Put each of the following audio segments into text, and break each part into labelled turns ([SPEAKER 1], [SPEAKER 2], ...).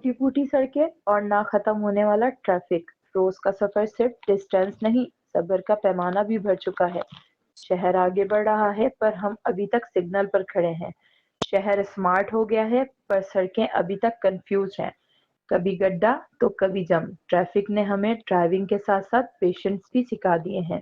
[SPEAKER 1] टूटी फूटी सड़कें और ना खत्म होने वाला ट्रैफिक। रोज का सफर सिर्फ डिस्टेंस नहीं, सब्र का पैमाना भी बढ़ चुका है। शहर आगे बढ़ रहा है पर हम अभी तक सिग्नल पर खड़े हैं। शहर स्मार्ट हो गया है पर सड़कें अभी तक कंफ्यूज हैं। कभी गड्ढा तो कभी जम। ट्रैफिक ने हमें ड्राइविंग के साथ साथ पेशेंस भी सिखा दिए हैं।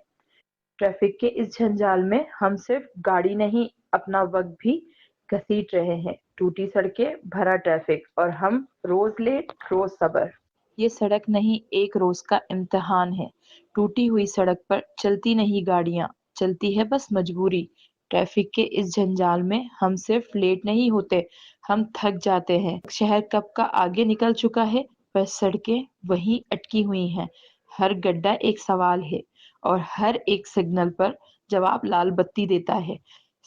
[SPEAKER 1] ट्रैफिक के इस जंजाल में हम सिर्फ गाड़ी नहीं, अपना वक्त भी घसीट रहे हैं। टूटी सड़कें, भरा ट्रैफिक और हम रोज लेट, रोज सब्र। ये सड़क नहीं, एक रोज का इम्तिहान है। टूटी हुई सड़क पर चलती नहीं गाड़ियां, चलती है बस मजबूरी। ट्रैफिक के इस जंजाल में हम सिर्फ लेट नहीं होते, हम थक जाते हैं। शहर कब का आगे निकल चुका है पर सड़कें वहीं अटकी हुई हैं। हर गड्ढा एक सवाल है और हर एक सिग्नल पर जवाब लाल बत्ती देता है।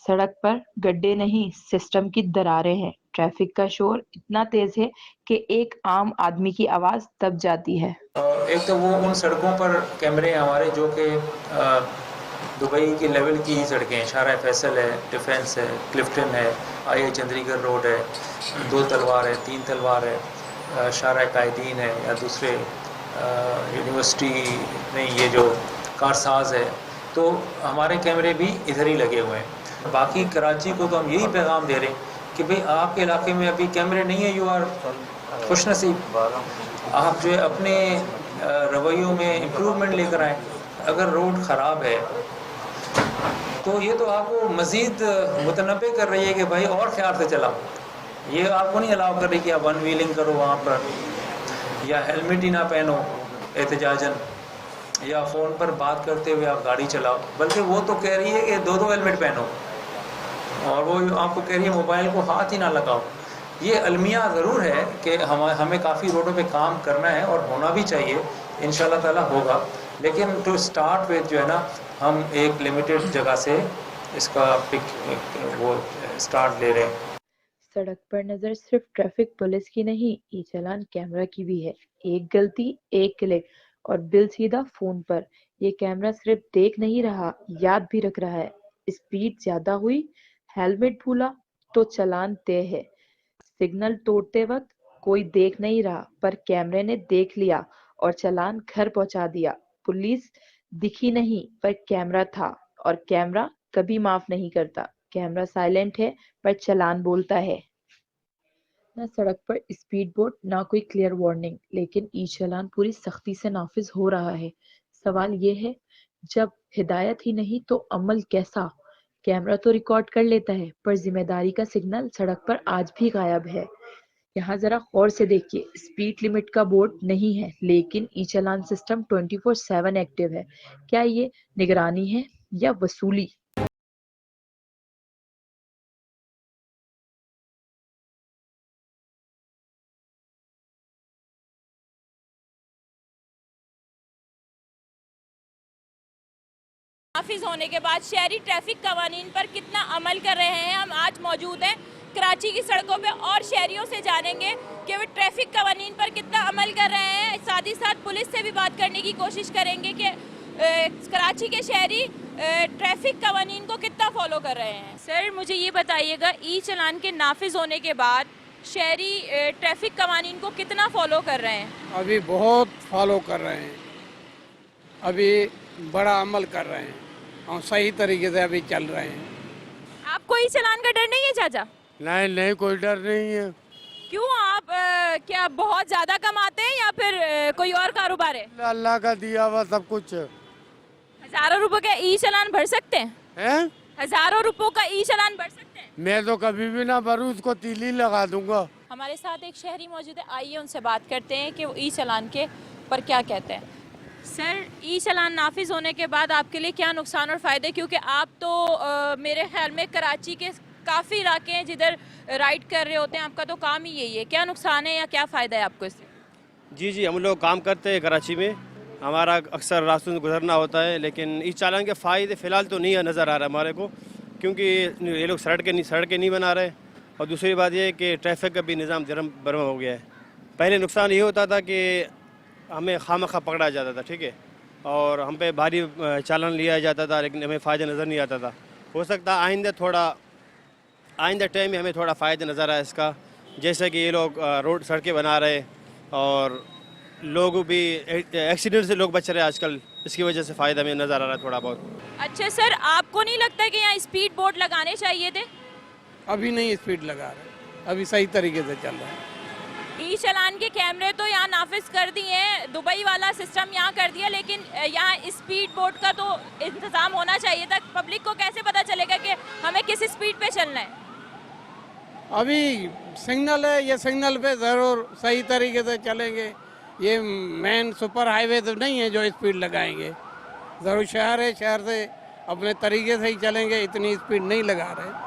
[SPEAKER 1] सड़क पर गड्ढे नहीं, सिस्टम की दरारें हैं। ट्रैफिक का शोर इतना तेज है कि एक आम आदमी की आवाज दब जाती है।
[SPEAKER 2] एक तो वो उन सड़कों पर कैमरे हैं हमारे जो कि दुबई के लेवल की ही सड़कें हैं। शारा फैसल है, डिफेंस है, क्लिफ्टन है, आई चंद्रीगढ़ रोड है, दो तलवार है, तीन तलवार है, शारा कायदीन है या दूसरे यूनिवर्सिटी में ये जो कारसाज है। तो हमारे कैमरे भी इधर ही लगे हुए हैं। बाकी कराची को तो हम यही पैगाम दे रहे हैं कि भाई आपके इलाके में अभी कैमरे नहीं है, यू आर खुशनसीब। आप जो है अपने रवैयों में इम्प्रूवमेंट लेकर आएँ। अगर रोड ख़राब है तो ये तो आपको मज़ीद मुतनब्बे कर रही है कि भाई और ख्याल से चलाओ। ये आपको नहीं अलाउ कर रही कि आप वन व्हीलिंग करो वहाँ पर, या हेलमेट ही ना पहनो एहतजाजन, या फ़ोन पर बात करते हुए आप गाड़ी चलाओ। बल्कि वो तो कह रही है कि दो दो हेलमेट पहनो, और वो आपको कह रही है मोबाइल को हाथ ही ना लगाओ। ये अलमिया ज़रूर है कि हमें काफ़ी रोडों पे काम करना है और होना भी चाहिए, इंशाल्लाह ताला होगा। लेकिन टू स्टार्ट विद जो है ना, हम एक लिमिटेड जगह से इसका वो स्टार्ट ले रहे हैं।
[SPEAKER 1] सड़क पर नजर सिर्फ ट्रैफिक पुलिस की नहीं, ई चालान कैमरा की भी है। एक गलती, एक क्लिक और बिल सीधा फोन पर। ये कैमरा सिर्फ देख नहीं रहा, याद भी रख रहा है। स्पीड ज्यादा हुई, हेलमेट भूला तो चालान तय है। सिग्नल तोड़ते वक्त कोई देख नहीं रहा पर कैमरे ने देख लिया और चालान घर पहुंचा दिया। पुलिस दिखी नहीं पर कैमरा था और कैमरा कभी माफ नहीं करता। कैमरा साइलेंट है पर चालान बोलता है। न सड़क पर स्पीड बोर्ड, ना कोई क्लियर वार्निंग, लेकिन ई चालान पूरी सख्ती से नाफिज हो रहा है। सवाल ये है, जब हिदायत ही नहीं तो अमल कैसा? कैमरा तो रिकॉर्ड कर लेता है पर जिम्मेदारी का सिग्नल सड़क पर आज भी गायब है। यहाँ जरा गौर से देखिए, स्पीड लिमिट का बोर्ड नहीं है लेकिन ई चालान सिस्टम 24/7 एक्टिव है। क्या ये निगरानी है या वसूली?
[SPEAKER 3] नाफिज होने के बाद शहरी ट्रैफिक कवानीन पर कितना अमल कर रहे हैं। हम आज मौजूद हैं कराची की सड़कों पे और शहरियों से जानेंगे कि वे ट्रैफिक कवानीन पर कितना अमल कर रहे हैं। साथ ही साथ पुलिस से भी बात करने की कोशिश करेंगे कि कराची के शहरी ट्रैफिक कवानीन को कितना फॉलो कर रहे हैं। सर मुझे ये बताइएगा, ई चालान के नाफिज होने के बाद शहरी ट्रैफिक कवानीन को कितना फॉलो कर रहे हैं?
[SPEAKER 4] अभी बहुत फॉलो कर रहे हैं, अभी बड़ा अमल कर रहे हैं और सही तरीके से अभी चल रहे हैं।
[SPEAKER 3] आपको ई चालान का डर नहीं है चाचा?
[SPEAKER 4] नहीं नहीं, कोई डर नहीं है।
[SPEAKER 3] क्यों, आप क्या बहुत ज्यादा कमाते हैं या फिर कोई और कारोबार है?
[SPEAKER 4] अल्लाह का दिया हुआ सब कुछ।
[SPEAKER 3] हजारों रुपए का ई चालान भर सकते हैं? हजारों रुपयों का ई चालान भर सकते हैं?
[SPEAKER 4] मैं तो कभी भी ना भरूं, उसको तीली लगा दूंगा।
[SPEAKER 3] हमारे साथ एक शहरी मौजूद है, आइए उनसे बात करते हैं कि वो ई चालान के पर क्या कहते हैं। सर, ई चालान नाफिज होने के बाद आपके लिए क्या नुकसान और फ़ायदे? क्योंकि आप तो मेरे ख्याल में कराची के काफ़ी इलाके हैं जिधर राइड कर रहे होते हैं, आपका तो काम ही यही है। क्या नुकसान है या क्या फ़ायदा है आपको इससे?
[SPEAKER 5] जी, हम लोग काम करते हैं कराची में, हमारा अक्सर रास्तों से गुजरना होता है, लेकिन इस चालान के फ़ायदे फ़िलहाल तो नहीं नज़र आ रहा हमारे को, क्योंकि ये लोग सड़कें नहीं बना रहे। और दूसरी बात ये है कि ट्रैफिक का भी निज़ाम जरम बरम हो गया है। पहले नुकसान ये होता था कि हमें खामखा पकड़ा जाता था, ठीक है, और हम पे भारी चालान लिया जाता था, लेकिन हमें फ़ायदा नज़र नहीं आता था। हो सकता है आइंदा टाइम में हमें थोड़ा फ़ायदा नज़र आए इसका, जैसे कि ये लोग रोड सड़कें बना रहे और लोग भी एक्सीडेंट से लोग बच रहे हैं आजकल, इसकी वजह से फ़ायदा हमें नज़र आ रहा है थोड़ा बहुत।
[SPEAKER 3] अच्छा सर, आपको नहीं लगता कि यहाँ स्पीड बोर्ड लगाने चाहिए थे?
[SPEAKER 4] अभी नहीं स्पीड लगा रहे, अभी सही तरीके से चल रहा है।
[SPEAKER 3] ई चलान के कैमरे तो यहाँ नाफिज कर दिए हैं, दुबई वाला सिस्टम यहाँ कर दिया, लेकिन यहाँ स्पीड बोर्ड का तो इंतज़ाम होना चाहिए था। पब्लिक को कैसे पता चलेगा कि हमें किस स्पीड पे चलना है?
[SPEAKER 4] अभी सिग्नल है, ये सिग्नल पे ज़रूर सही तरीके से चलेंगे। ये मेन सुपर हाईवे तो नहीं है जो स्पीड लगाएंगे। ज़रूर शहर है, शहर से अपने तरीके से ही चलेंगे, इतनी स्पीड नहीं लगा रहे।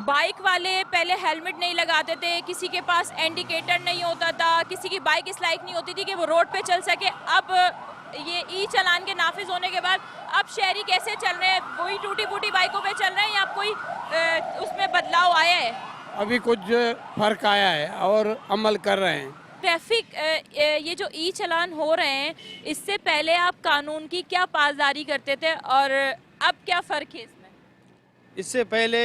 [SPEAKER 3] बाइक वाले पहले हेलमेट नहीं लगाते थे, किसी के पास इंडिकेटर नहीं होता था, किसी की बाइक इस लायक नहीं होती थी कि वो रोड पे चल सके। अब ये ई चलान के नाफिज होने के बाद अब शहरी कैसे चल रहे हैं? वही टूटी फूटी बाइकों पे चल रहे हैं या कोई उसमें बदलाव आया है?
[SPEAKER 4] अभी कुछ फर्क आया है और अमल कर रहे हैं।
[SPEAKER 3] ट्रैफिक ये जो ई चलान हो रहे हैं, इससे पहले आप कानून की क्या पासदारी करते थे और अब क्या फ़र्क है इसमें?
[SPEAKER 5] इससे पहले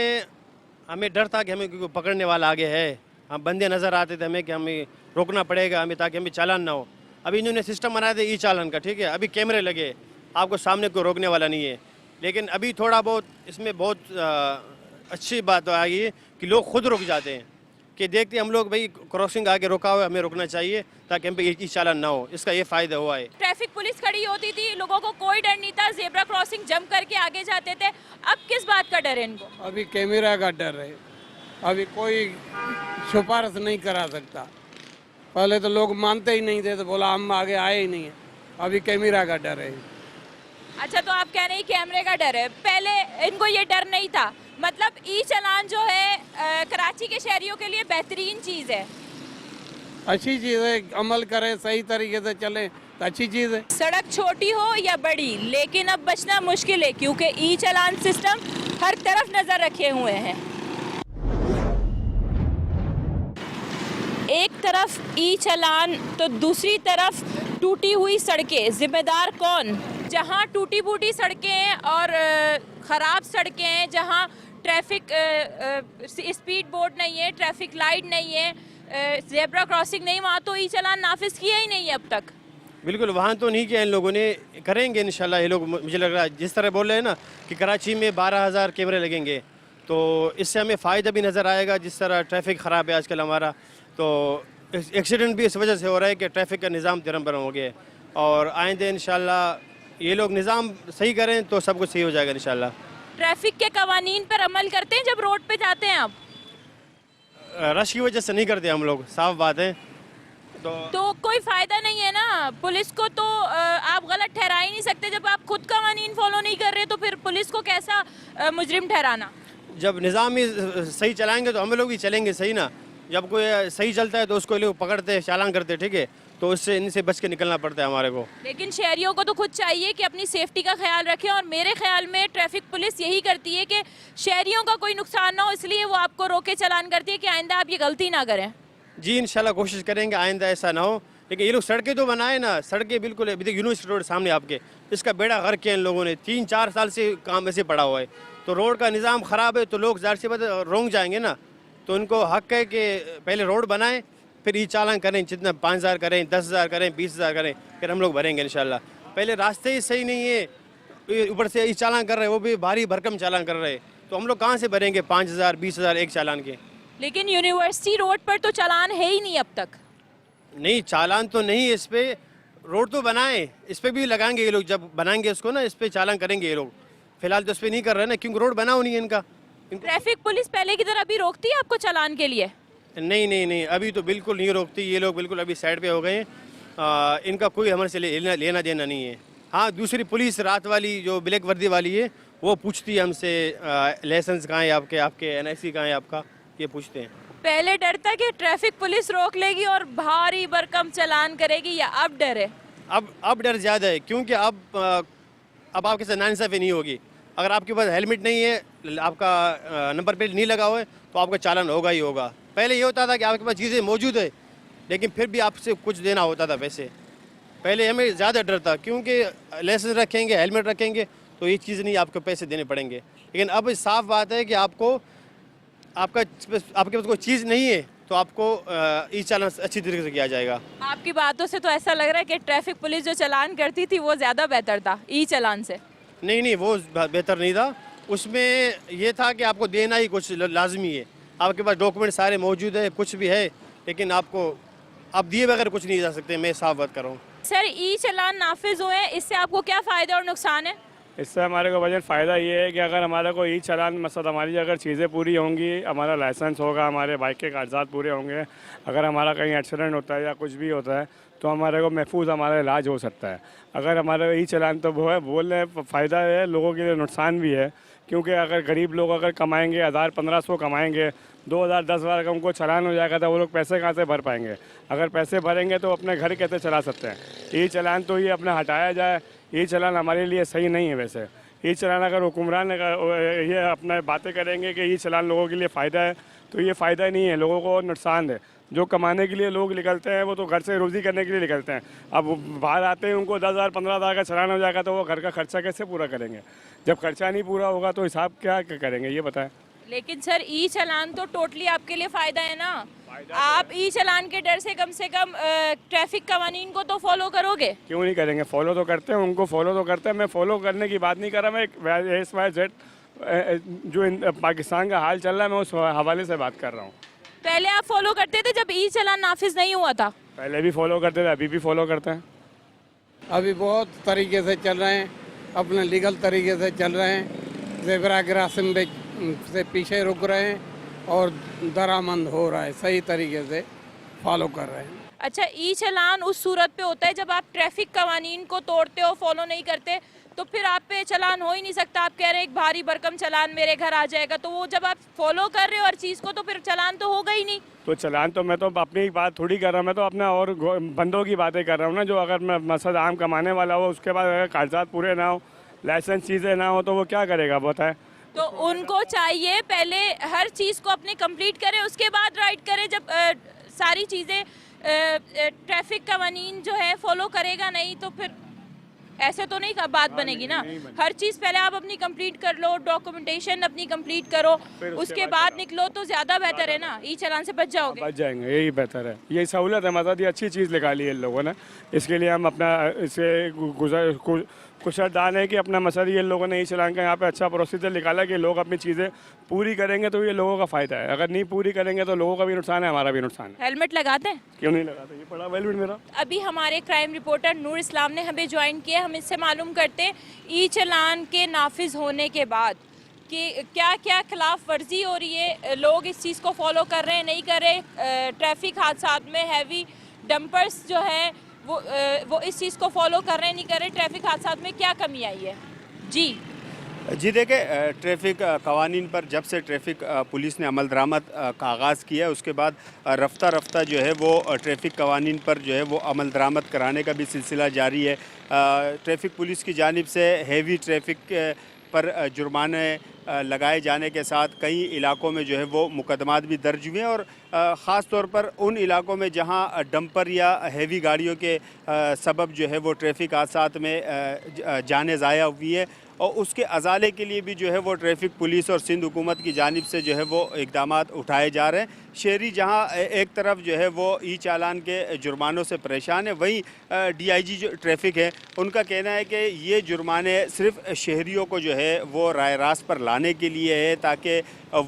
[SPEAKER 5] हमें डर था कि हमें कोई पकड़ने वाला आगे है, हम बंदे नज़र आते थे हमें कि हमें रोकना पड़ेगा हमें, ताकि हमें चालान ना हो। अभी इन्होंने सिस्टम बनाया था ई चालान का, ठीक है, अभी कैमरे लगे, आपको सामने कोई रोकने वाला नहीं है। लेकिन अभी थोड़ा बहुत इसमें बहुत अच्छी बात आई है कि लोग खुद रुक जाते हैं, कि देखते हम लोग भाई क्रॉसिंग आगे रोका हुआ है, हमें रुकना चाहिए ताकि हम पे ई चालान ना हो, इसका ये फ़ायदा हुआ है।
[SPEAKER 3] ट्रैफिक पुलिस खड़ी होती थी, लोगों को कोई डर नहीं था, जेब्रा क्रॉसिंग जंप करके आगे जाते थे। अब किस बात का डर है इनको?
[SPEAKER 4] अभी कैमरा का डर है, अभी कोई सिफारिश नहीं करा सकता। पहले तो लोग मानते ही नहीं थे, तो बोला हम आगे आए ही नहीं है। अभी कैमरा का डर है।
[SPEAKER 3] अच्छा, तो आप कह रहे हैं कैमरे का डर है, पहले इनको ये डर नहीं था। मतलब ई चलान जो है कराची के शहरियों के लिए बेहतरीन चीज़ है,
[SPEAKER 4] अच्छी चीज़ है, अमल करें, सही तरीके से चलें तो अच्छी चीज़ है।
[SPEAKER 3] सड़क छोटी हो या बड़ी, लेकिन अब बचना मुश्किल है क्योंकि ई चलान सिस्टम हर तरफ नज़र रखे हुए हैं। एक तरफ ई चलान तो दूसरी तरफ टूटी हुई सड़कें। जिम्मेदार कौन? जहाँ टूटी फूटी सड़कें हैं और ख़राब सड़कें हैं, जहाँ ट्रैफिक स्पीड बोर्ड नहीं है, ट्रैफिक लाइट नहीं है, ज़ेब्रा क्रॉसिंग नहीं, वहाँ तो ई चलान नाफिज किया ही नहीं है अब तक।
[SPEAKER 5] बिल्कुल, वहाँ तो नहीं किया इन लोगों ने, करेंगे इंशाल्लाह ये लोग। मुझे लग रहा है जिस तरह बोल रहे हैं ना कि कराची में 12,000 कैमरे लगेंगे, तो इससे हमें फ़ायदा भी नज़र आएगा। जिस तरह ट्रैफिक ख़राब है आजकल हमारा, तो एक्सीडेंट भी इस वजह से हो रहा है कि ट्रैफिक का निज़ाम तिरम बरम हो गया है। और आइंदे इंशाल्लाह ये लोग निज़ाम सही करें तो सब कुछ सही हो जाएगा इंशाल्लाह।
[SPEAKER 3] ट्रैफिक के कवानीन पर अमल करते हैं जब रोड पे जाते हैं आप?
[SPEAKER 5] रश की वजह से नहीं करते हम लोग, साफ बात है।
[SPEAKER 3] तो कोई फ़ायदा नहीं है ना, पुलिस को तो आप गलत ठहरा ही नहीं सकते। जब आप खुद कवानीन फॉलो नहीं कर रहे तो फिर पुलिस को कैसा मुजरिम ठहराना?
[SPEAKER 5] जब निज़ाम ही सही चलाएंगे तो हम लोग भी चलेंगे सही ना। जब कोई सही चलता है तो उसको लोग पकड़ते हैं, चालान करते हैं, ठीक है, तो उससे इनसे बच के निकलना पड़ता है हमारे को।
[SPEAKER 3] लेकिन शहरियों को तो खुद चाहिए कि अपनी सेफ्टी का ख्याल रखें, और मेरे ख्याल में ट्रैफिक पुलिस यही करती है कि शहरियों का कोई नुकसान ना हो, इसलिए वो आपको रोके चालान करती है कि आइंदा आप ये गलती ना करें।
[SPEAKER 5] जी इंशाल्लाह कोशिश करेंगे आइंदा ऐसा ना हो। लेकिन ये लोग सड़कें तो बनाए ना, सड़कें बिल्कुल अभी तक यूनिवर्सिटी रोड सामने आपके, इसका बेड़ा गर्क किया इन लोगों ने। 3-4 साल से काम ऐसे पड़ा हुआ है, तो रोड का निज़ाम ख़राब है तो लोग ज़ाहिर सी बात है रोंग जाएंगे ना। तो उनको हक है कि पहले रोड बनाएं, फिर ई चालान करें, जितना 5,000 करें, 10,000 करें, 20,000 करें, फिर हम लोग भरेंगे इंशाल्लाह। पहले रास्ते ही सही नहीं है, ऊपर से ई चालान कर रहे हैं, वो भी भारी भरकम चालान कर रहे हैं, तो हम लोग कहाँ से भरेंगे 5,000 20,000 एक चालान के?
[SPEAKER 3] लेकिन यूनिवर्सिटी रोड पर तो चालान है ही नहीं अब तक।
[SPEAKER 5] नहीं, चालान तो नहीं है इस पे, रोड तो बनाए, इस पे भी लगाएंगे ये लोग, जब बनाएंगे इसको ना इस पे चालान करेंगे ये लोग। फिलहाल तो इस पे नहीं कर रहे ना, क्योंकि रोड बना नहीं है इनका।
[SPEAKER 3] ट्रैफिक पुलिस पहले की तरह अभी रोकती है आपको चालान के लिए?
[SPEAKER 5] नहीं नहीं नहीं, अभी तो बिल्कुल नहीं रोकती। ये लोग बिल्कुल अभी साइड पे हो गए हैं, इनका कोई हमारे से लेना देना नहीं है। हाँ, दूसरी पुलिस रात वाली जो ब्लैक वर्दी वाली है वो पूछती है हमसे लाइसेंस कहाँ है आपके, आपके NIC कहाँ है आपका, ये पूछते हैं।
[SPEAKER 3] पहले डर था कि ट्रैफिक पुलिस रोक लेगी और भारी भरकम चालान करेगी, या अब डर है?
[SPEAKER 5] अब डर ज़्यादा है, क्योंकि अब आपके साथ नाइंसाफ़ी नहीं होगी। अगर आपके पास हेलमेट नहीं है, आपका नंबर प्लेट नहीं लगा हुआ है, तो आपका चालान होगा ही होगा। पहले ये होता था कि आपके पास चीज़ें मौजूद है लेकिन फिर भी आपसे कुछ देना होता था पैसे। पहले हमें ज़्यादा डर था, क्योंकि लाइसेंस रखेंगे, हेलमेट रखेंगे तो ये चीज़ नहीं, आपको पैसे देने पड़ेंगे। लेकिन अब साफ़ बात है कि आपको आपके पास कोई चीज़ नहीं है तो आपको ई चालान अच्छी तरीके से किया जाएगा।
[SPEAKER 3] आपकी बातों से तो ऐसा लग रहा है कि ट्रैफिक पुलिस जो चालान करती थी वो ज़्यादा बेहतर था ई चालान से।
[SPEAKER 5] नहीं, वो बेहतर नहीं था। उसमें ये था कि आपको देना ही कुछ लाजमी है। आपके पास डॉक्यूमेंट सारे मौजूद है, कुछ भी है, लेकिन आप दिए बगैर कुछ नहीं जा सकते। मैं साफ बात कर रहा हूँ।
[SPEAKER 3] सर ई चालान नाफिज हुए हैं, इससे आपको क्या फ़ायदा और नुकसान है?
[SPEAKER 6] इससे हमारे को वजन फ़ायदा ये है कि अगर हमारा कोई ई चालान मतलब हमारी अगर चीज़ें पूरी होंगी, हमारा लाइसेंस होगा, हमारे बाइक के कागजात पूरे होंगे, अगर हमारा कहीं एक्सीडेंट होता है या कुछ भी होता है तो हमारे को महफूज हमारा इलाज हो सकता है। अगर हमारा ई चालान तो वो है बोल रहे फ़ायदा है, लोगों के लिए नुकसान भी है, क्योंकि अगर गरीब लोग अगर कमाएंगे 1000-1500 कमाएंगे, 2000 10,000 का उनको चालान हो जाएगा तो वो लोग पैसे कहाँ से भर पाएंगे? अगर पैसे भरेंगे तो अपने घर कैसे चला सकते हैं? ई चालान तो ये अपना हटाया जाए। ये चालान हमारे लिए सही नहीं है। वैसे ये चालान अगर हुक्मरान ये अपना बातें करेंगे कि ये चालान लोगों के लिए फ़ायदा है तो ये फ़ायदा नहीं है, लोगों को नुकसान है। जो कमाने के लिए लोग निकलते हैं वो तो घर से रोज़ी करने के लिए निकलते हैं। अब बाहर आते हैं उनको 10,000-15,000 का चालान हो जाएगा तो वो घर का खर्चा कैसे पूरा करेंगे? जब खर्चा नहीं पूरा होगा तो हिसाब क्या करेंगे ये बताएं।
[SPEAKER 3] लेकिन सर ई चालान तो टोटली आपके लिए फ़ायदा है ना। आप ई चालान के डर से कम ट्रैफिक कवानीन को तो फॉलो करोगे?
[SPEAKER 6] क्यों नहीं करेंगे? फॉलो तो करते हैं, उनको फॉलो तो करते हैं। मैं फॉलो करने की बात नहीं कर रहा, मैं XYZ जो पाकिस्तान का हाल चल रहा है मैं उस हवाले से बात कर रहा हूँ।
[SPEAKER 3] पहले आप फॉलो करते थे जब ई चालान नाफिज नहीं हुआ था?
[SPEAKER 6] पहले भी फॉलो करते थे, अभी भी फॉलो करते हैं।
[SPEAKER 4] अभी बहुत तरीके से चल रहे हैं, अपने लीगल तरीके से चल रहे हैं, ज़ेबरा क्रॉसिंग से पीछे रुक रहे हैं और दरामंद हो रहा है, सही तरीके से फॉलो कर रहे हैं।
[SPEAKER 3] अच्छा, ई चालान उस सूरत पे होता है जब आप ट्रैफिक कवानीन को तोड़ते हो, फॉलो नहीं करते, तो फिर आप पे चालान हो ही नहीं सकता। आप कह रहे हैं एक भारी भरकम चालान मेरे घर आ जाएगा, तो वो जब आप फॉलो कर रहे हो हर चीज़ को तो फिर चालान तो होगा ही नहीं।
[SPEAKER 6] तो चालान तो मैं तो अपनी बात थोड़ी कर रहा हूँ, मैं तो अपना और बंदों की बातें कर रहा हूँ ना। जो अगर मैं मकसद आम कमाने वाला हो, उसके बाद अगर कागजात पूरे ना हो, लाइसेंस चीज़ें ना हो, तो वो क्या करेगा बताएं?
[SPEAKER 3] तो उनको चाहिए पहले हर चीज़ को अपने कंप्लीट करें, उसके बाद राइड करें। जब सारी चीज़ें ट्रैफिक कवानीन जो है फॉलो करेगा नहीं तो फिर ऐसे तो नहीं बात बनेगी ना। हर चीज़ पहले आप अपनी कंप्लीट कर लो, डॉक्यूमेंटेशन अपनी कंप्लीट करो, उसके बाद निकलो तो ज़्यादा बेहतर है ना। ई चालान से बच जाओगे।
[SPEAKER 6] बच जाएंगे, यही बेहतर है। यही सहूलत है, मतलब ये अच्छी चीज़ निकाली है इन लोगों ने। इसके लिए हम अपना इसे कुशलदान है कि अपना मसला ये लोगों ने ई चालान का यहाँ पे अच्छा प्रोसीजर निकाला कि लोग अपनी चीज़ें पूरी करेंगे तो ये लोगों का फ़ायदा है। अगर नहीं पूरी करेंगे तो लोगों का भी नुकसान है, हमारा भी नुकसान है।
[SPEAKER 3] हेलमेट लगाते हैं?
[SPEAKER 6] क्यों नहीं लगाते? ये पड़ा हेलमेट मेरा।
[SPEAKER 3] अभी हमारे क्राइम रिपोर्टर नूर इस्लाम ने हमें ज्वाइन किया। हम इससे मालूम करते हैं ई चालान के नाफिज होने के बाद कि क्या क्या खिलाफ वर्जी हो रही है, लोग इस चीज़ को फॉलो कर रहे हैं नहीं कर रहे। ट्रैफिक हादसात में हैवी डंपर्स जो है वो इस चीज़ को फॉलो कर रहे हैं नहीं कर रहे। ट्रैफिक हादसात में क्या कमी आई है? जी
[SPEAKER 5] देखिए, ट्रैफिक कवानीन पर जब से ट्रैफिक पुलिस ने अमल दरामद का आगाज़ किया उसके बाद रफ्ता रफ्ता जो है वो ट्रैफिक कवानीन पर जो है वो अमल दरामद कराने का भी सिलसिला जारी है। ट्रैफिक पुलिस की जानिब से हेवी ट्रैफिक पर जुर्माने लगाए जाने के साथ कई इलाकों में जो है वो मुकदमात भी दर्ज हुए हैं और ख़ास तौर पर उन इलाकों में जहां डंपर या हेवी गाड़ियों के सबब जो है वो ट्रैफिक हादसात में जानें ज़ाया हुई है और उसके अजाले के लिए भी जो है वो ट्रैफिक पुलिस और सिंध हुकूमत की जानिब से जो है वो इक़दाम उठाए जा रहे हैं। शहरी जहां एक तरफ जो है वो ई चालान के जुर्मानों से परेशान है, वहीं DIG जो ट्रैफिक है उनका कहना है कि ये जुर्माने सिर्फ शहरियों को जो है वो राय रास्त पर लाने के लिए है ताकि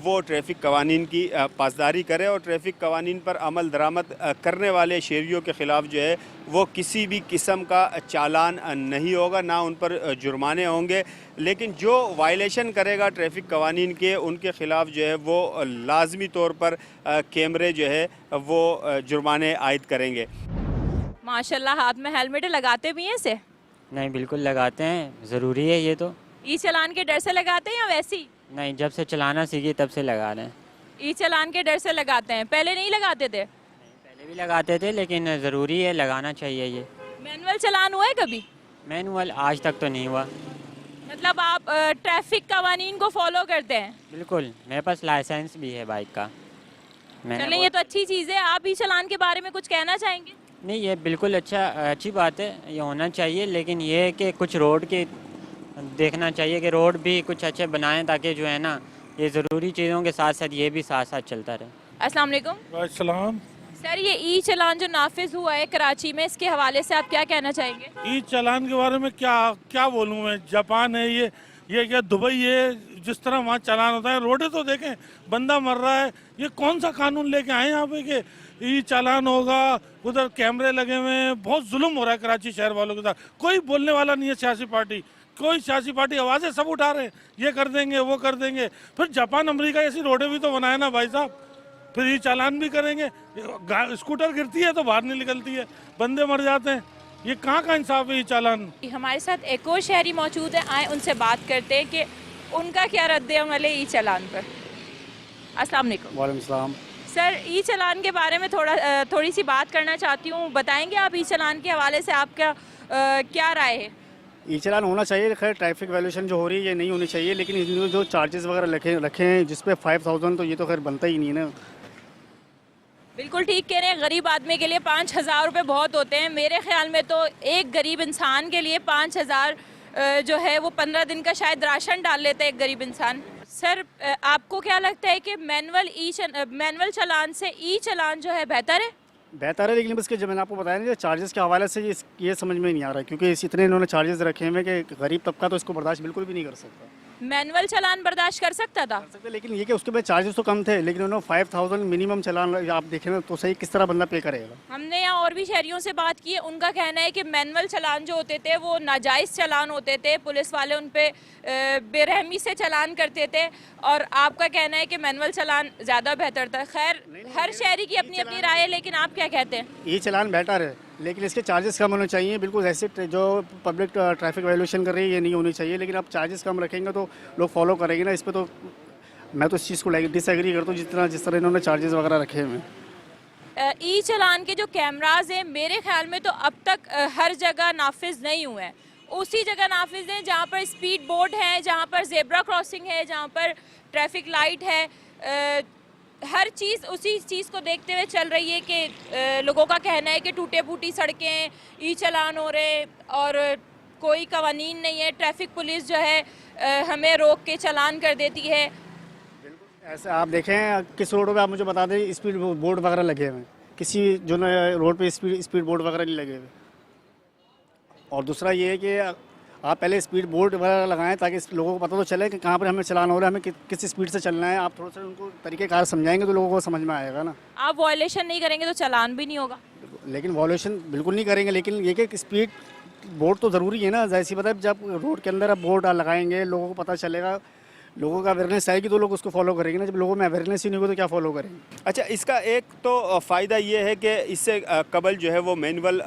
[SPEAKER 5] वो ट्रैफिक कवानीन की पासदारी करे और ट्रैफिक कवानीन पर अमल दरामद करने वाले शहरियों के ख़िलाफ़ जो है वो किसी भी किस्म का चालान नहीं होगा, ना उन पर जुर्माने होंगे। लेकिन जो वायलेशन करेगा ट्रैफिक कवानीन के उनके ख़िलाफ़ जो है वो लाजमी तौर पर कैमरे जो है वो जुर्माने आयद करेंगे।
[SPEAKER 3] माशाल्लाह, हाथ में हेलमेट लगाते भी हैं इसे?
[SPEAKER 7] नहीं, बिल्कुल लगाते हैं, ज़रूरी है ये तो।
[SPEAKER 3] ई चालान के डर से लगाते हैं या वैसे ही?
[SPEAKER 7] नहीं, जब से चलाना सीखी तब से लगा रहे हैं।
[SPEAKER 3] ई चालान के डर से लगाते हैं, पहले नहीं लगाते थे?
[SPEAKER 7] पहले भी लगाते थे लेकिन ज़रूरी है, लगाना चाहिए ये।
[SPEAKER 3] मैनुअल चालान हुआ है कभी?
[SPEAKER 7] मैनुअल आज तक तो नहीं हुआ।
[SPEAKER 3] मतलब आप ट्रैफिक कवानीन को फॉलो करते हैं?
[SPEAKER 7] बिल्कुल, मेरे पास लाइसेंस भी है बाइक का।
[SPEAKER 3] चलें, ये तो अच्छी चीज़ है। आप ई चालान के बारे में कुछ कहना चाहेंगे?
[SPEAKER 7] नहीं, ये बिल्कुल अच्छी बात है, ये होना चाहिए, लेकिन ये है कि कुछ रोड के देखना चाहिए कि रोड भी कुछ अच्छे बनाएं ताकि जो है ना ये ज़रूरी चीज़ों के साथ साथ ये भी साथ साथ चलता रहे।
[SPEAKER 3] अस्सलाम वालेकुम
[SPEAKER 8] वालेकुम।
[SPEAKER 3] सर, ये ई चलान जो नाफिज हुआ है कराची में, इसके हवाले से आप क्या कहना चाहेंगे?
[SPEAKER 8] ई चालान के बारे में क्या बोलूँ मैं। जापान है ये क्या दुबई है, जिस तरह वहाँ चालान होता है। रोडे तो देखें, बंदा मर रहा है। ये कौन सा कानून लेके आए यहाँ पे कि ई चालान होगा, उधर कैमरे लगे हुए हैं। बहुत जुल्म हो रहा है कराची शहर वालों के साथ। कोई बोलने वाला नहीं है सियासी पार्टी, कोई सियासी पार्टी आवाज़ें सब उठा रहे हैं, ये कर देंगे वो कर देंगे। फिर जापान अमेरिका ऐसी रोडें भी तो बनाए ना भाई साहब, फिर ये चालान भी करेंगे। स्कूटर गिरती है तो बाहर नहीं निकलती है, बंदे मर जाते हैं। ये कहाँ का इंसाफ है ये चालान।
[SPEAKER 3] हमारे साथ एक और शहरी मौजूद है, आए उनसे बात करते हैं कि उनका क्या रद्द-ए-अमल है ई चालान पर। अस्सलाम वालेकुम।
[SPEAKER 9] वालेकुम सलाम।
[SPEAKER 3] सर, ई चालान के बारे में थोड़ी सी बात करना चाहती हूँ। बताएंगे आप ई चालान के हवाले से आपका क्या राय है?
[SPEAKER 9] ई चालान होना चाहिए। खैर ट्रैफिक वायलेशन जो हो रही है ये नहीं होनी चाहिए, लेकिन इनमें जो चार्जेस वगैरह रखे हैं जिस पे 5000, तो ये तो खैर बनता ही नहीं है ना।
[SPEAKER 3] बिल्कुल ठीक कह रहे हैं। गरीब आदमी के लिए 5000 रुपये बहुत होते हैं। मेरे ख्याल में तो एक गरीब इंसान के लिए 5000 जो है वो 15 दिन का शायद राशन डाल लेता है एक गरीब इंसान। सर, आपको क्या लगता है कि मैनुअल चालान से ई चालान जो है बेहतर है?
[SPEAKER 9] बेहतर है, लेकिन इसके जो मैंने आपको बताया ना, चार्जेस के हवाले से ये समझ में नहीं आ रहा है, क्योंकि इतने इन्होंने चार्जेस रखे हुए हैं कि गरीब तबका तो इसको बर्दाश्त बिल्कुल भी नहीं कर सकता।
[SPEAKER 3] मैनुअल चालान बर्दाश्त कर सकता था,
[SPEAKER 9] लेकिन ये कि उसके बाद चार्जेस तो कम थे, लेकिन उन्होंने 5000 मिनिमम चालान आप देखें ना, तो सही किस तरह बंदा पे करेगा।
[SPEAKER 3] हमने यहाँ और भी शहरियों से बात की है, उनका कहना है कि मैनुअल चालान जो होते थे वो नाजायज़ चालान होते थे, पुलिस वाले उन पे बेरहमी से चालान करते थे, और आपका कहना है कि मैनुअल चालान ज़्यादा बेहतर था। खैर, हर शहरी की अपनी अपनी राय है, लेकिन आप क्या कहते हैं?
[SPEAKER 9] ये चालान बेटर है, लेकिन इसके चार्जेस कम होने चाहिए। बिल्कुल ऐसे जो पब्लिक ट्रैफिक वायलेशन कर रही है ये नहीं होनी चाहिए, लेकिन आप चार्जेस कम रखेंगे तो लोग फॉलो करेंगे ना। इस पर तो मैं तो इस चीज़ को डिसएग्री करता हूँ, जिस तरह इन्होंने चार्जेस वगैरह रखे हुए हैं।
[SPEAKER 3] ई चालान के जो कैमराज हैं मेरे ख्याल में तो अब तक हर जगह नाफिज नहीं हुए हैं। उसी जगह नाफिज हैं जहाँ पर स्पीड बोर्ड है, जहाँ पर जेब्रा क्रॉसिंग है, जहाँ पर ट्रैफिक लाइट है। हर चीज़ उसी चीज़ को देखते हुए चल रही है कि लोगों का कहना है कि टूटे फूटी सड़कें, ई चालान हो रहे और कोई कवानीन नहीं है। ट्रैफिक पुलिस जो है हमें रोक के चालान कर देती है।
[SPEAKER 9] ऐसे आप देखें किस रोड पे, आप मुझे बता दें स्पीड बोर्ड वगैरह लगे हुए हैं, किसी जो रोड पे स्पीड बोर्ड वगैरह नहीं लगे हुए। और दूसरा ये है कि आप पहले स्पीड बोर्ड वगैरह लगाएं ताकि लोगों को पता तो चले कि कहाँ पर हमें चलान हो रहा है, हमें किस स्पीड से चलना है। आप थोड़ा सा उनको तरीक़ेकार समझाएंगे तो लोगों को समझ में आएगा ना।
[SPEAKER 3] आप वायलेशन नहीं करेंगे तो चालान भी नहीं होगा।
[SPEAKER 9] लेकिन वॉल्यूशन बिल्कुल नहीं करेंगे, लेकिन ये कि स्पीड बोर्ड तो ज़रूरी है ना। जैसी पता है, जब रोड के अंदर आप बोर्ड लगाएंगे लोगों को पता चलेगा, लोगों का अवेयरनेस आएगी तो लोग उसको फॉलो करेंगे ना। जब लोगों में अवेयरनेस ही नहीं होगा तो क्या फॉलो करेंगे।
[SPEAKER 5] अच्छा, इसका एक तो फ़ायदा ये है कि इससे कबल जो है वो मैनुअल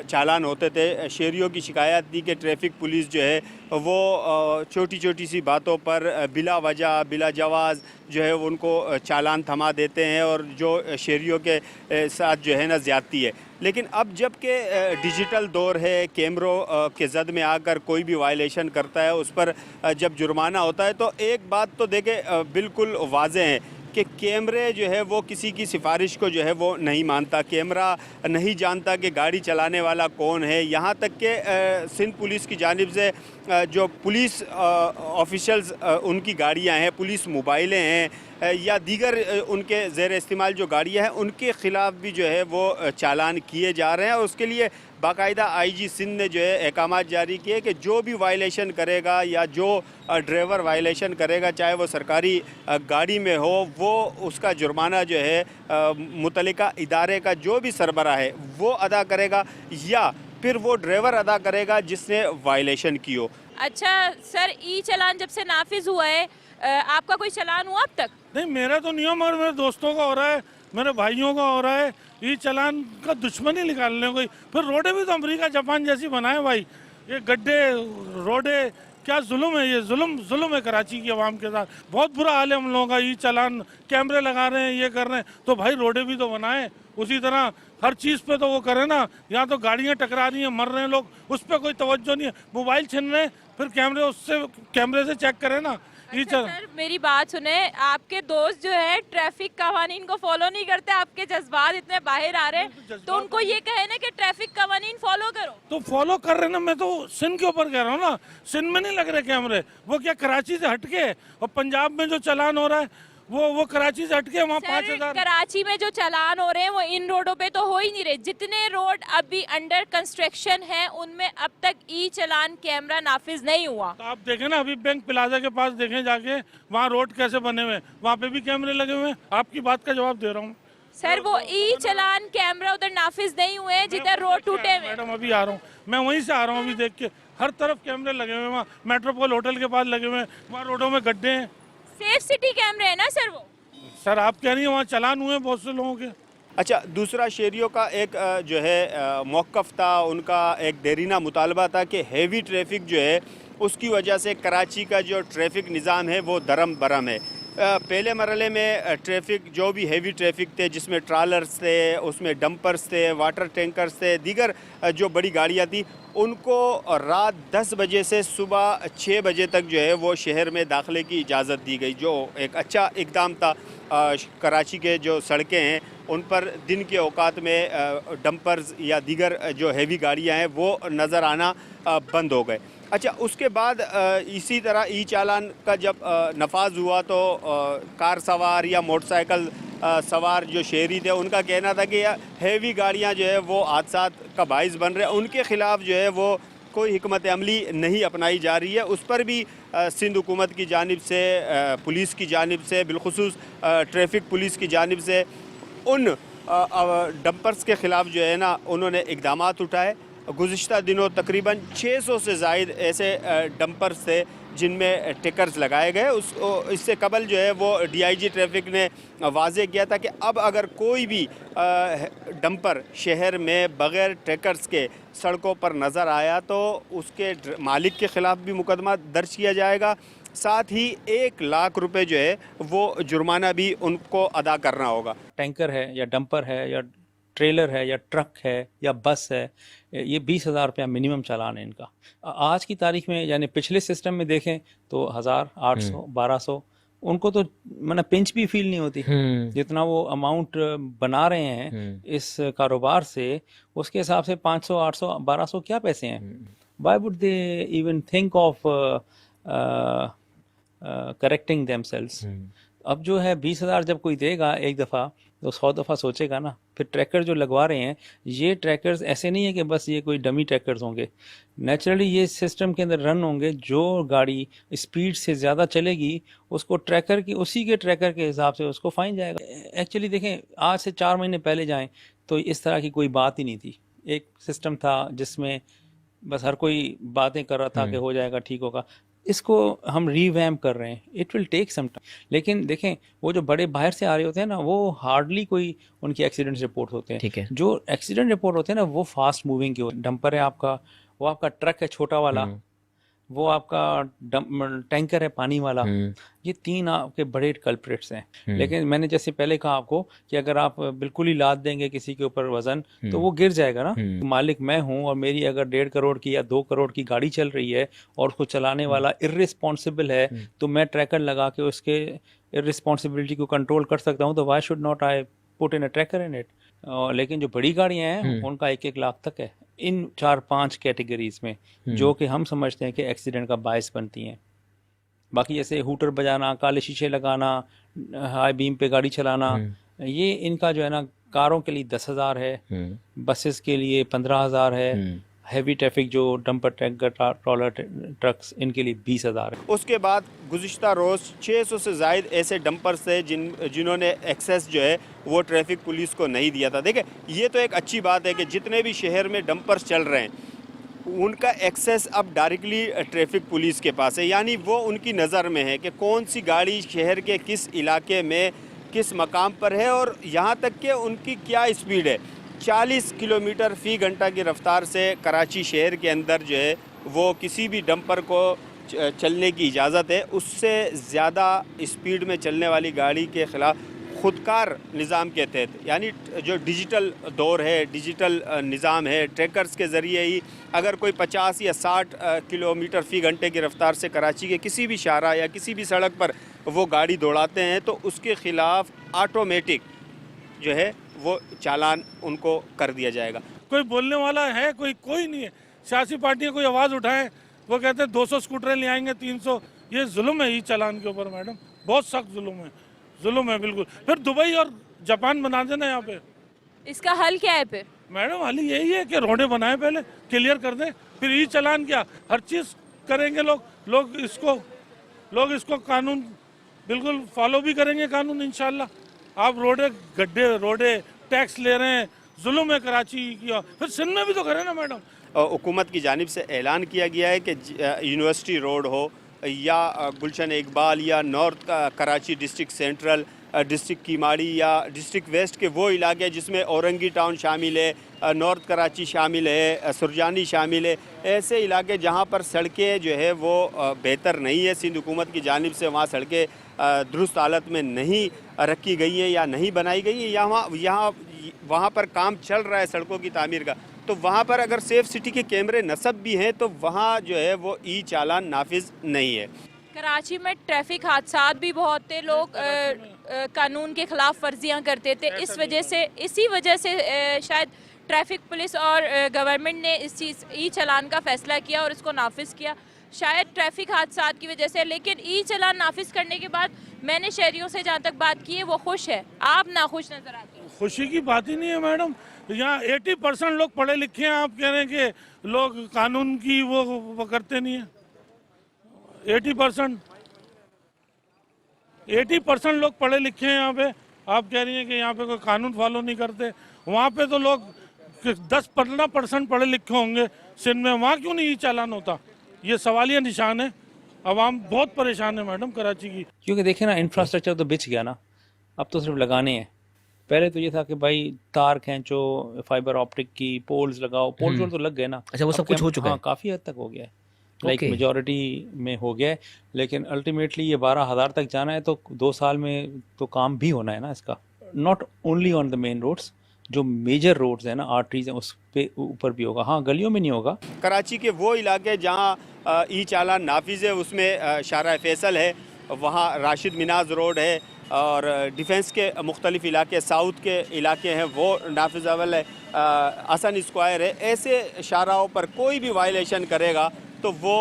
[SPEAKER 5] चालान होते थे। शहरियों की शिकायत थी कि ट्रैफिक पुलिस जो है वो छोटी छोटी सी बातों पर बिला वजह बिला जवाज़ जो है उनको चालान थमा देते हैं, और जो शहरियों के साथ जो है ना ज़्यादती है। लेकिन अब जब के डिजिटल दौर है, कैमरों के जद में आकर कोई भी वायलेशन करता है उस पर जब जुर्माना होता है, तो एक बात तो देखें बिल्कुल वाज़ेह है कि कैमरे जो है वो किसी की सिफारिश को जो है वो नहीं मानता। कैमरा नहीं जानता कि गाड़ी चलाने वाला कौन है। यहाँ तक कि सिंध पुलिस की जानिब से जो पुलिस ऑफिशल्स उनकी गाड़ियाँ हैं, पुलिस मोबाइलें हैं या दीगर उनके ज़ेर इस्तेमाल जो गाड़ियाँ हैं, उनके ख़िलाफ़ भी जो है वो चालान किए जा रहे हैं। और उसके लिए बाकायदा आईजी सिंध ने जो है अहकामात जारी किए कि जो भी वायलेशन करेगा या जो ड्राइवर वायलेशन करेगा, चाहे वो सरकारी गाड़ी में हो, वो उसका जुर्माना जो है मुतल्लिका इदारे का जो भी सरबराह है वो अदा करेगा, या फिर वो ड्राइवर अदा करेगा जिसने वायलेशन की हो।
[SPEAKER 3] अच्छा सर, ई चालान जब से नाफिज हुआ है आपका कोई चालान हुआ अब तक?
[SPEAKER 8] नहीं, मेरा तो नहीं हो, मगर मेरे दोस्तों का हो रहा है, मेरे भाइयों का हो रहा है। ये चालान का दुश्मनी निकालने कोई, फिर रोडें भी तो अमेरिका जापान जैसी बनाए भाई। ये गड्ढे रोडें, क्या जुल्म है, ये जुल्म है कराची की आवाम के साथ। बहुत बुरा हाल है हम लोगों का। ये चालान कैमरे लगा रहे हैं, ये कर रहे हैं, तो भाई रोडें भी तो बनाएं। उसी तरह हर चीज़ पे तो वो करें ना। यहाँ तो गाड़ियाँ टकरा रही हैं, मर रहे हैं लोग, उस पर कोई तवज्जो नहीं है। मोबाइल छीन रहे हैं, फिर कैमरे से चेक करें ना। ये
[SPEAKER 3] अच्छा सर, मेरी बात सुने, आपके दोस्त जो है ट्रैफिक कवानीन को फॉलो नहीं करते, आपके जज्बात इतने बाहर आ रहे हैं, तो उनको ये कहे ना कि ट्रैफिक कवानीन फॉलो करो।
[SPEAKER 8] तो फॉलो कर रहे हैं ना, मैं तो सिंध के ऊपर कह रहा हूँ ना, सिंध में नहीं लग रहे कैमरे, वो क्या कराची से हटके है, और पंजाब में जो चालान हो रहा है वो कराची से हटके वहाँ
[SPEAKER 3] सर,
[SPEAKER 8] 5,000।
[SPEAKER 3] कराची में जो चालान हो रहे हैं वो इन रोडों पे तो हो ही नहीं रहे। जितने रोड अभी अंडर कंस्ट्रक्शन है उनमें अब तक ई चालान कैमरा नाफिज नहीं हुआ।
[SPEAKER 8] तो आप देखें ना, अभी बैंक प्लाजा के पास देखें जाके, वहाँ रोड कैसे बने हुए हैं, वहाँ पे भी कैमरे लगे हुए हैं। आपकी बात का जवाब दे रहा हूँ
[SPEAKER 3] सर, वो ई चालान कैमरा उधर नाफिज नहीं हुए हैं जिधर रोड टूटे हुए।
[SPEAKER 8] मैडम अभी आ रहा हूँ, मैं वहीं से आ रहा हूँ अभी देख के, हर तरफ कैमरे लगे हुए हैं, वहाँ मेट्रोपोल होटल के पास लगे हुए हैं, वहाँ रोडों में गड्ढे हैं।
[SPEAKER 3] सेफ सिटी कैमरे है ना सर वो?
[SPEAKER 8] सर आप कह रही हैं वहाँ चालान हुए हैं बहुत से लोगों के।
[SPEAKER 5] अच्छा, दूसरा शहरियों का एक जो है मौक़िफ़ था, उनका एक देरीना मुतालबा था कि हेवी ट्रैफिक जो है उसकी वजह से कराची का जो ट्रैफिक निज़ाम है वो दरम बरम है। पहले मरहले में ट्रैफिक जो भी हेवी ट्रैफिक थे, जिसमें ट्रालर्स थे, उसमें डंपर्स थे, वाटर टैंकर्स थे, दीगर जो बड़ी गाड़ियाँ थी, उनको रात 10 बजे से सुबह 6 बजे तक जो है वो शहर में दाखिले की इजाज़त दी गई, जो एक अच्छा इक़दाम था। कराची के जो सड़कें हैं उन पर दिन के औकात में डंपर्स या दीगर जो हेवी गाड़ियाँ हैं वो नज़र आना बंद हो गए। अच्छा, उसके बाद इसी तरह ई चालान का जब नफाज हुआ तो कार सवार या मोटरसाइकिल सवार जो शहरी थे उनका कहना था कि हेवी गाड़ियां जो है वो हादसात का बाइस बन रहे हैं, उनके ख़िलाफ़ जो है वो कोई हिकमत अमली नहीं अपनाई जा रही है। उस पर भी सिंध हुकूमत की जानिब से, पुलिस की जानिब से, बिलखुसूस ट्रैफिक पुलिस की जानिब से उन डंपर्स के ख़िलाफ़ जो है ना उन्होंने इक़दामात उठाए। गुज़िश्ता दिनों तकरीबन 600 से ज़ायद ऐसे डंपर्स थे जिनमें टिकर्स लगाए गए। इससे कबल जो है वो DIG ट्रैफिक ने वाज़े किया था कि अब अगर कोई भी डंपर शहर में बग़ैर टिकर्स के सड़कों पर नज़र आया तो उसके मालिक के ख़िलाफ़ भी मुकदमा दर्ज किया जाएगा, साथ ही 1 लाख रुपए जो है वो जुर्माना भी उनको अदा करना होगा।
[SPEAKER 10] टैंकर है या डंपर है या ट्रेलर है या ट्रक है या बस है, ये 20,000 रुपया मिनिमम चालान है इनका। आज की तारीख में, यानी पिछले सिस्टम में देखें तो 1,000, 800, 1200, उनको तो मतलब पिंच भी फील नहीं होती जितना वो अमाउंट बना रहे हैं इस कारोबार से। उसके हिसाब से 500, 800, 1200 क्या पैसे हैं? Why would they even think of correcting themselves? अब जो है 20,000 जब कोई देगा एक दफ़ा तो 100 दफ़ा सोचेगा ना। फिर ट्रैकर जो लगवा रहे हैं, ये ट्रैकर्स ऐसे नहीं है कि बस ये कोई डमी ट्रैकर्स होंगे, नेचुरली ये सिस्टम के अंदर रन होंगे। जो गाड़ी स्पीड से ज़्यादा चलेगी उसको ट्रैकर की, उसी के ट्रैकर के हिसाब से उसको फाइन जाएगा। एक्चुअली देखें, आज से 4 महीने पहले जाएं तो इस तरह की कोई बात ही नहीं थी। एक सिस्टम था जिसमें बस हर कोई बातें कर रहा था कि हो जाएगा, ठीक होगा। इसको हम रीवैम्प कर रहे हैं, it will take some time. लेकिन देखें, वो जो बड़े बाहर से आ रहे होते हैं ना, वो हार्डली कोई उनकी एक्सीडेंट रिपोर्ट होते हैं।
[SPEAKER 11] ठीक है।
[SPEAKER 10] जो एक्सीडेंट रिपोर्ट होते हैं ना वो फास्ट मूविंग के। डंपर है आपका, वो आपका ट्रक है छोटा वाला, वो आपका टैंकर है पानी वाला, ये 3 आपके बड़े कल्प्रिट्स हैं। लेकिन मैंने जैसे पहले कहा आपको कि अगर आप बिल्कुल ही लाद देंगे किसी के ऊपर वजन तो वो गिर जाएगा ना। मालिक मैं हूँ और मेरी अगर 1.5 करोड़ की या 2 करोड़ की गाड़ी चल रही है और उसको चलाने वाला इर्रिस्पॉन्सिबल है, तो मैं ट्रैकर लगा के उसके इर्रिस्पॉन्सिबिलिटी को कंट्रोल कर सकता हूँ। तो why should not I put in a tracker in it. लेकिन जो बड़ी गाड़ियाँ हैं उनका 1-1 लाख तक है इन 4-5 कैटेगरीज में, जो कि हम समझते हैं कि एक्सीडेंट का बायस बनती हैं। बाकी जैसे हूटर बजाना, काले शीशे लगाना, हाई बीम पे गाड़ी चलाना, ये इनका जो है ना कारों के लिए 10,000 है, बसेस के लिए 15,000 है, हैवी ट्रैफिक जो डंपर टैंकर ट्रॉलर ट्रक्स इनके लिए 20,000 है।
[SPEAKER 5] उसके बाद गुज़िश्ता रोज़ 600 से ज़ायद ऐसे डंपर्स थे जिन्होंने एक्सेस जो है वो ट्रैफिक पुलिस को नहीं दिया था। देखिए, ये तो एक अच्छी बात है कि जितने भी शहर में डंपर्स चल रहे हैं उनका एक्सेस अब डायरेक्टली ट्रैफिक पुलिस के पास है, यानी वो उनकी नज़र में है कि कौन सी गाड़ी शहर के किस इलाके में किस मकाम पर है और यहाँ तक कि उनकी क्या स्पीड है। 40 किलोमीटर फ़ी घंटा की रफ्तार से कराची शहर के अंदर जो है वो किसी भी डंपर को चलने की इजाज़त है। उससे ज़्यादा स्पीड में चलने वाली गाड़ी के ख़िलाफ़ खुदकार निज़ाम के तहत, यानी जो डिजिटल दौर है, डिजिटल निज़ाम है, ट्रैकर्स के ज़रिए ही अगर कोई 50 या 60 किलोमीटर फ़ी घंटे की रफ़्तार से कराची के किसी भी शाहरा या किसी भी सड़क पर वो गाड़ी दौड़ाते हैं तो उसके ख़िलाफ़ ऑटोमेटिक जो है वो चालान उनको कर दिया जाएगा।
[SPEAKER 8] कोई बोलने वाला है? कोई नहीं है। सियासी पार्टियां कोई आवाज़ उठाएं, वो कहते हैं 200 स्कूटरें ले आएंगे, 300। ये जुल्म है ई चालान के ऊपर मैडम, बहुत सख्त जुल्म है बिल्कुल। फिर दुबई और जापान बना देना यहाँ पे।
[SPEAKER 3] इसका हल क्या है फिर?
[SPEAKER 8] मैडम हल यही है कि रोडें बनाएं, पहले क्लियर कर दें, फिर ई चालान क्या, हर चीज़ करेंगे लोग इसको कानून बिल्कुल फॉलो भी करेंगे कानून इंशाल्लाह। आप रोडे टैक्स ले रहे हैं, जुल्म है कराची की, फिर सिंध में भी तो करें ना मैडम।
[SPEAKER 5] हुकूमत की जानिब से ऐलान किया गया है कि यूनिवर्सिटी रोड हो या गुलशन इकबाल या north Karachi district central, district Keamari या डिस्ट्रिक्ट वेस्ट के वो इलाके जिसमें औरंगी टाउन शामिल है, नॉर्थ कराची शामिल है, सुरजानी शामिल है, ऐसे इलाके जहाँ पर सड़कें जो है वो बेहतर नहीं है, सिंध हुकूमत की जानिब से वहाँ सड़कें दुरुस्त हालत में नहीं रखी गई हैं या नहीं बनाई गई हैं, या वहाँ पर काम चल रहा है सड़कों की तामीर का, तो वहाँ पर अगर सेफ सिटी के कैमरे नस्ब भी हैं तो वहाँ जो है वो ई चालान नाफिज नहीं है।
[SPEAKER 3] कराची में ट्रैफिक हादसात भी बहुत थे, लोग कानून के खिलाफ वर्जियाँ करते थे। इसी वजह से शायद ट्रैफिक पुलिस और गवर्नमेंट ने इस चीज़ ई चालान का फैसला किया और इसको नाफिज किया, शायद ट्रैफिक हादसात की वजह से। लेकिन ई चालान नाफिज करने के बाद मैंने शहरियों से जहाँ तक बात की है वो खुश है, आप नाखुश नजर आते हैं।
[SPEAKER 8] खुशी की बात ही नहीं है मैडम, यहाँ 80% लोग पढ़े लिखे हैं, आप कह रहे हैं कि लोग कानून की वो करते नहीं हैं। 80% लोग पढ़े लिखे हैं यहाँ पे, आप कह रही हैं कि यहाँ पे कोई कानून फॉलो नहीं करते। वहाँ पे तो लोग 10-15% पढ़े लिखे होंगे सिंध में, वहाँ क्यों नहीं चालान होता? ये सवालिया निशान है। अवाम बहुत परेशान है मैडम कराची की।
[SPEAKER 10] क्योंकि देखिए ना, इंफ्रास्ट्रक्चर तो बिछ गया ना, अब तो सिर्फ लगाने हैं। पहले तो ये था कि भाई तार खींचो, फाइबर ऑप्टिक की पोल्स लगाओ, पोल्स तो लग गए ना।
[SPEAKER 11] अच्छा, वो सब कुछ हो चुका है?
[SPEAKER 10] काफ़ी हद तक हो गया है, लाइक मेजॉरिटी में हो गया है, लेकिन अल्टीमेटली ये 12,000 तक जाना है तो 2 साल में तो काम भी होना है ना इसका। Not only on the main roads, जो मेजर रोड्स हैं ना, आर्टरीज हैं, उस पे ऊपर भी होगा। हाँ, गलियों में नहीं होगा।
[SPEAKER 5] कराची के वो इलाके जहाँ ई चालान नाफिज है उसमें शारा फैसल है, वहाँ राशिद मिनाज रोड है, और डिफेंस के मुख्तलिफ इलाके, साउथ के इलाके हैं वो नाफिज अवल है, हसन स्क्वायर है। ऐसे शाराओं पर कोई भी वायलेशन करेगा तो वो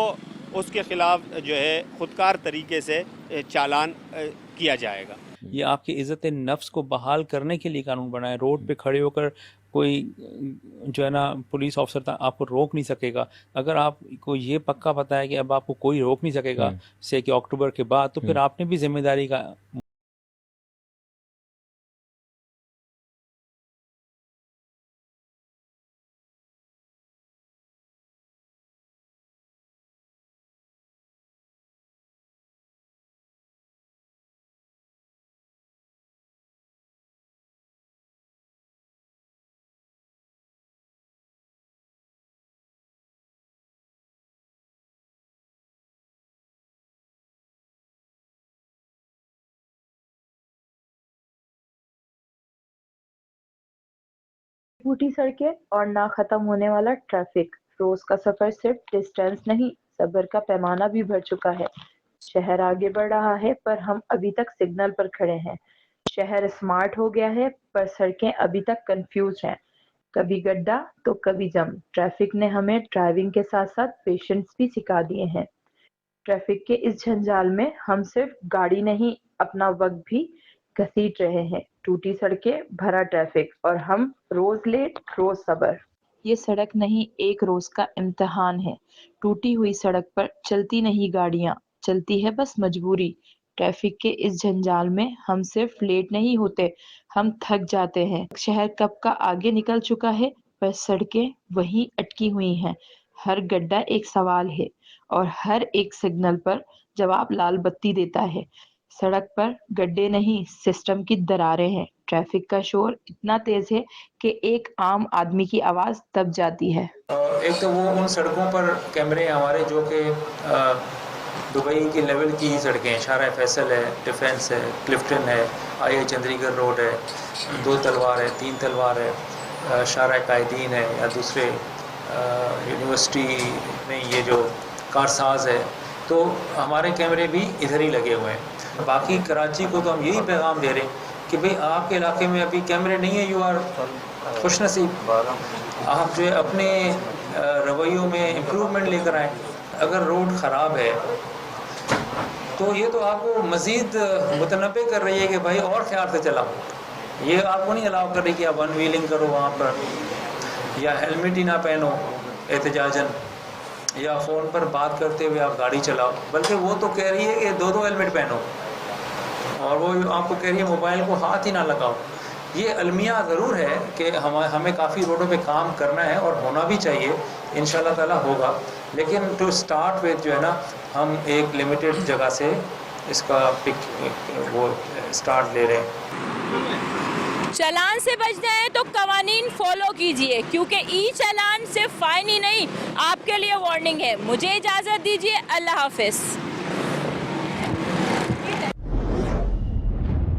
[SPEAKER 5] उसके ख़िलाफ़ जो है खुदकार तरीके से चालान किया जाएगा।
[SPEAKER 10] ये आपकी इज़्ज़त नफ्स को बहाल करने के लिए कानून बनाए। रोड पे खड़े होकर कोई जो है ना पुलिस ऑफिसर आपको रोक नहीं सकेगा। अगर आपको ये पक्का पता है कि अब आपको कोई रोक नहीं सकेगा से कि अक्टूबर के बाद, तो फिर आपने भी जिम्मेदारी का
[SPEAKER 1] टूटी सड़कें और ना खत्म होने वाला ट्रैफिक। रोज का सफर सिर्फ डिस्टेंस नहीं, सब्र का पैमाना भी भर चुका है। शहर आगे बढ़ रहा है पर हम अभी तक सिग्नल पर खड़े हैं। शहर स्मार्ट हो गया है पर सड़कें अभी तक कंफ्यूज हैं। कभी गड्ढा तो कभी जम। ट्रैफिक ने हमें ड्राइविंग के साथ साथ पेशेंस भी सिखा दिए हैं। ट्रैफिक के इस झंझाल में हम सिर्फ गाड़ी नहीं, अपना वक्त भी घसीट रहे हैं। टूटी सड़कें, भरा ट्रैफिक और हम रोज लेट रोज सबर। ये सड़क नहीं, एक रोज का इम्तिहान है। टूटी हुई सड़क पर चलती नहीं गाड़ियां, चलती है बस मजबूरी। ट्रैफिक के इस झंझाल में हम सिर्फ लेट नहीं होते, हम थक जाते हैं। शहर कब का आगे निकल चुका है पर सड़कें वहीं अटकी हुई हैं। हर गड्ढा एक सवाल है और हर एक सिग्नल पर जवाब लाल बत्ती देता है। सड़क पर गड्ढे नहीं, सिस्टम की दरारें हैं। ट्रैफिक का शोर इतना तेज है कि एक आम आदमी की आवाज दब जाती है।
[SPEAKER 2] एक तो वो उन सड़कों पर कैमरे हमारे जो कि दुबई के लेवल की सड़कें हैं, शारा फैसल है, डिफेंस है, क्लिफ्टन है, आई चंद्रीगढ़ रोड है, 2 तलवार है, 3 तलवार है, शारा कायदीन है, या दूसरे यूनिवर्सिटी में ये जो कारसाज है, तो हमारे कैमरे भी इधर ही लगे हुए हैं। बाकी कराची को तो हम यही पैगाम दे रहे हैं कि भाई आपके इलाके में अभी कैमरे नहीं है, यू आर खुशनसीब, आप जो है अपने रवैयों में इम्प्रूवमेंट लेकर आएँ। अगर रोड ख़राब है तो ये तो आपको मज़ीद मुतनब्बे कर रही है कि भाई और ख्याल से चलाओ, ये आपको नहीं अलाउ कर रही कि आप वन व्हीलिंग करो वहाँ पर, या हेलमेट ही ना पहनो एहतजाजन, या फ़ोन पर बात करते हुए आप गाड़ी चलाओ, बल्कि वो तो कह रही है कि 2-2 हेलमेट पहनो, और वो आपको कह रही है मोबाइल को हाथ ही ना लगाओ। ये अलमिया ज़रूर है कि हमें काफ़ी रोडों पे काम करना है और होना भी चाहिए, इंशाल्लाह ताला होगा, लेकिन टू स्टार्ट विद जो है ना, हम एक लिमिटेड जगह से इसका वो स्टार्ट ले रहे हैं।
[SPEAKER 3] चालान से बचना है तो कवानीन फॉलो कीजिए, क्योंकि ई चालान सिर्फ फाइन ही नहीं आपके लिए वार्निंग है। मुझे इजाज़त दीजिए, अल्लाह हाफिज़।